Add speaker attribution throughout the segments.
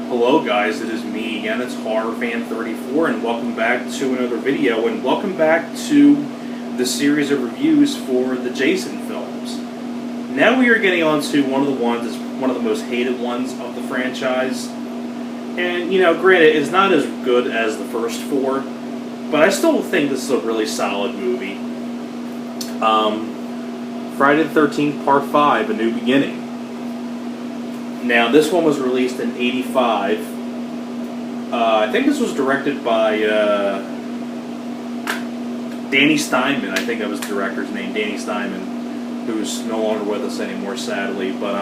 Speaker 1: Hello guys, it is me again, it's HorrorFan34, and welcome back to another video, and welcome back to the series of reviews for the Jason films. Now we are getting on to one of the ones that's one of the most hated ones of the franchise. And, you know, granted, it's not as good as the first four, but I still think this is a really solid movie. Friday the 13th, Part 5, A New Beginning. Now, this one was released in '85. I think this was directed by Danny Steinmann. I think that was the director's name, Danny Steinmann, who's no longer with us anymore, sadly. But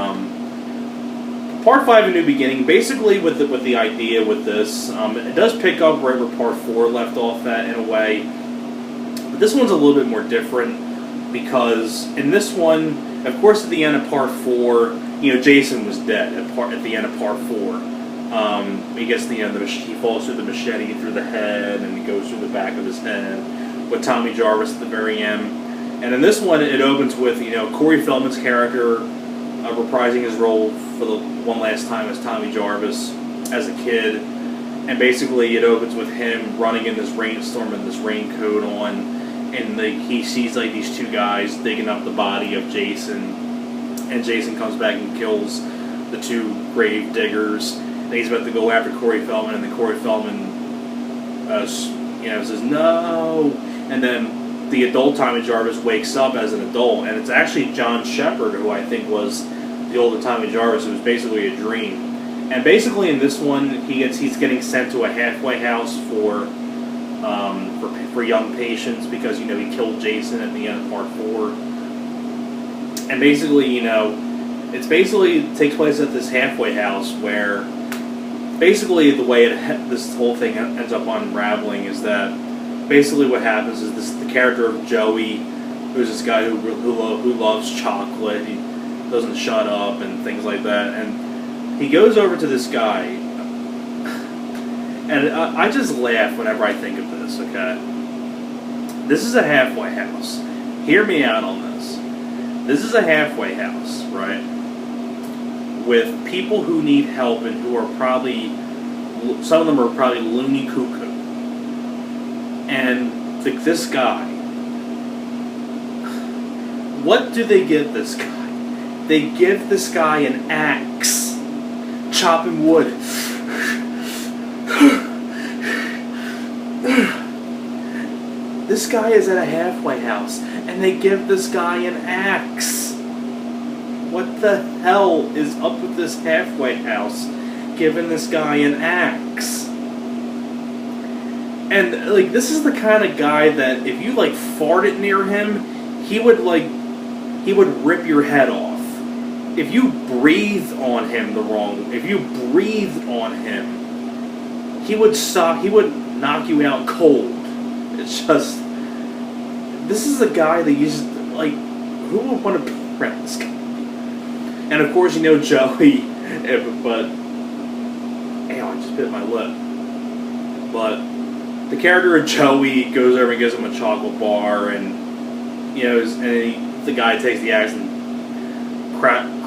Speaker 1: Part 5, A New Beginning, basically with the idea with this, it does pick up right where Part 4 left off at, in a way. But this one's a little bit more different, because in this one, of course, at the end of Part 4, you know, Jason was dead at the end of Part 4. He gets the end, he falls through the machete through the head, and he goes through the back of his head, with Tommy Jarvis at the very end. And in this one, it opens with, you know, Corey Feldman's character reprising his role for the one last time as Tommy Jarvis as a kid. And basically, it opens with him running in this rainstorm with this raincoat on, and he sees like these two guys digging up the body of Jason. And Jason comes back and kills the two grave diggers. And he's about to go after Corey Feldman, and then Corey Feldman, says no. And then the adult Tommy Jarvis wakes up as an adult, and it's actually John Shepherd, who I think was the older Tommy Jarvis. It was basically a dream. And basically, in this one, he's getting sent to a halfway house for young patients because, you know, he killed Jason at the end of Part 4. And basically, you know, it takes place at this halfway house where basically the way this whole thing ends up unraveling is that basically what happens is the character of Joey, who's this guy who loves chocolate, he doesn't shut up and things like that, and he goes over to this guy, and I just laugh whenever I think of this, okay? This is a halfway house. Hear me out on this. This is a halfway house, right? With people who need help and who are probably, some of them are probably loony cuckoo. And this guy, what do they give this guy? They give this guy an axe, chopping wood. This guy is at a halfway house, and they give this guy an axe. What the hell is up with this halfway house giving this guy an axe? And, like, this is the kind of guy that if you, like, farted near him, he would rip your head off. If you breathed on him he would knock you out cold. It's just, this is a guy that you just, like, who would want to be around this guy? And of course, you know, Joey, but, I just bit my lip. But the character of Joey goes over and gives him a chocolate bar, and, you know, the guy takes the axe and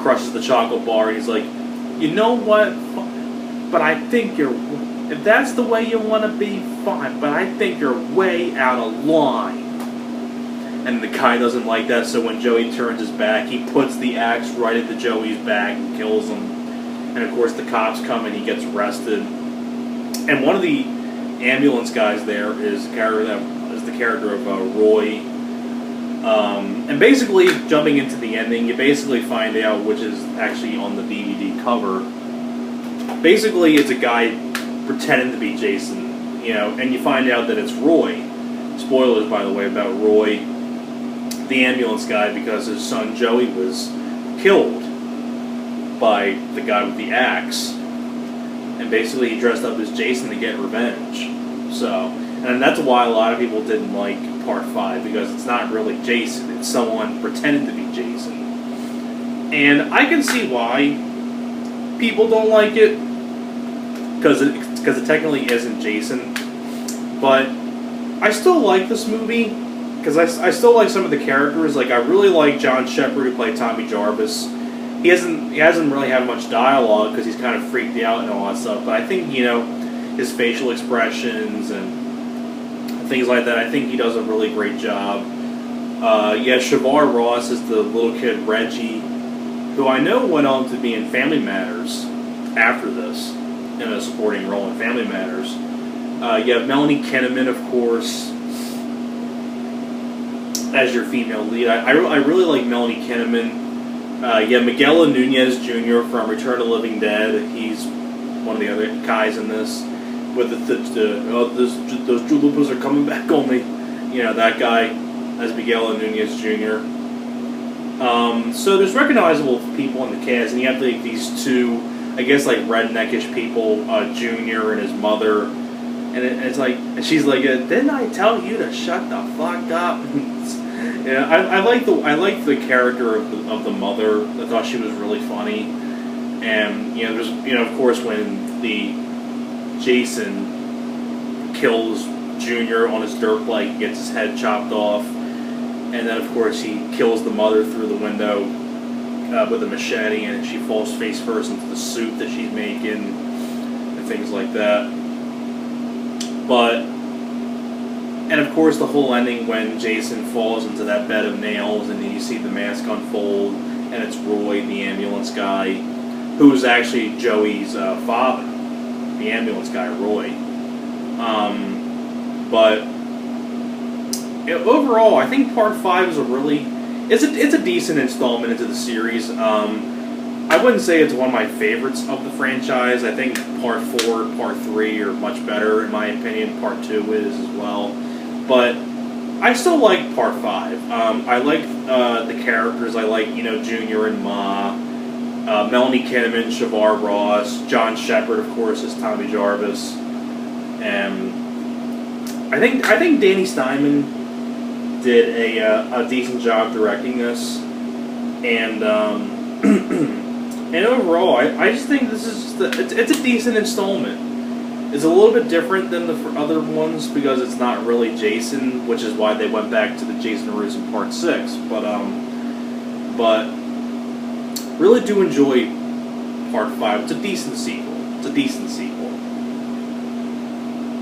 Speaker 1: crushes the chocolate bar, and he's like, you know what, but I think if that's the way you want to be, fine, but I think you're way out of line. And the guy doesn't like that, so when Joey turns his back, he puts the axe right into Joey's back and kills him. And of course the cops come and he gets arrested. And one of the ambulance guys there is the character of Roy. And basically, jumping into the ending, you basically find out, which is actually on the DVD cover, basically it's a guy pretending to be Jason, you know, and you find out that it's Roy. Spoilers, by the way, about Roy, the ambulance guy, because his son Joey was killed by the guy with the axe, and basically he dressed up as Jason to get revenge. So, and that's why a lot of people didn't like Part 5, because it's not really Jason, it's someone pretending to be Jason. And I can see why people don't like it, because it technically isn't Jason, but I still like this movie, because I still like some of the characters. Like, I really like John Shepherd, who played Tommy Jarvis. he hasn't really had much dialogue because he's kind of freaked out and all that stuff. But I think, you know, his facial expressions and things like that, I think he does a really great job. Yeah, Shavar Ross is the little kid Reggie, who I know went on to be in Family Matters after this, in a supporting role in Family Matters. You have Melanie Kinnaman, of course, as your female lead. I really like Melanie Kinnaman. Yeah, Miguel Nunez Jr. from Return of the Living Dead. He's one of the other guys in this. With those chalupas are coming back on me. You know, that guy as Miguel Nunez Jr. So there's recognizable people in the cast, and you have like these two, I guess, like redneckish people, Junior and his mother. And it's like, and she's like, "Didn't I tell you to shut the fuck up?" Yeah, I like the character of the mother. I thought she was really funny, and you know, there's, you know, of course, when the Jason kills Junior on his dirt bike, gets his head chopped off, and then of course he kills the mother through the window with a machete, and she falls face first into the soup that she's making and things like that. But, and of course the whole ending when Jason falls into that bed of nails and then you see the mask unfold and it's Roy, the ambulance guy, who is actually Joey's father, the ambulance guy, Roy. But overall, I think Part 5 is it's a decent installment into the series. I wouldn't say it's one of my favorites of the franchise. I think Part 4 and Part 3 are much better, in my opinion. Part 2 is as well. But I still like Part 5. I like the characters. I like, you know, Junior and Ma, Melanie Kinnaman, Shavar Ross, John Shepard, of course, is Tommy Jarvis. And I think Danny Steinmann did a decent job directing this. And and overall, I just think this is just it's a decent installment. It's a little bit different than the other ones because it's not really Jason, which is why they went back to the Jason Voorhees in Part 6. But really do enjoy Part 5. It's a decent sequel.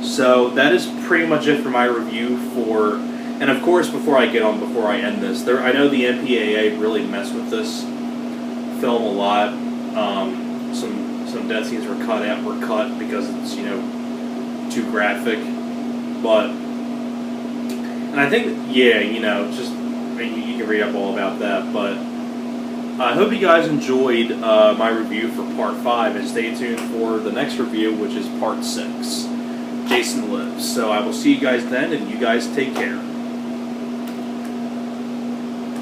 Speaker 1: So that is pretty much it for my review for. And of course, before I end this, I know the MPAA really messed with this film a lot. Some death scenes were cut because it's, you know, too graphic. But, and I think, yeah, you know, just you can read up all about that. But I hope you guys enjoyed my review for Part 5, and stay tuned for the next review, which is Part 6, Jason Lives. So I will see you guys then, and you guys take care.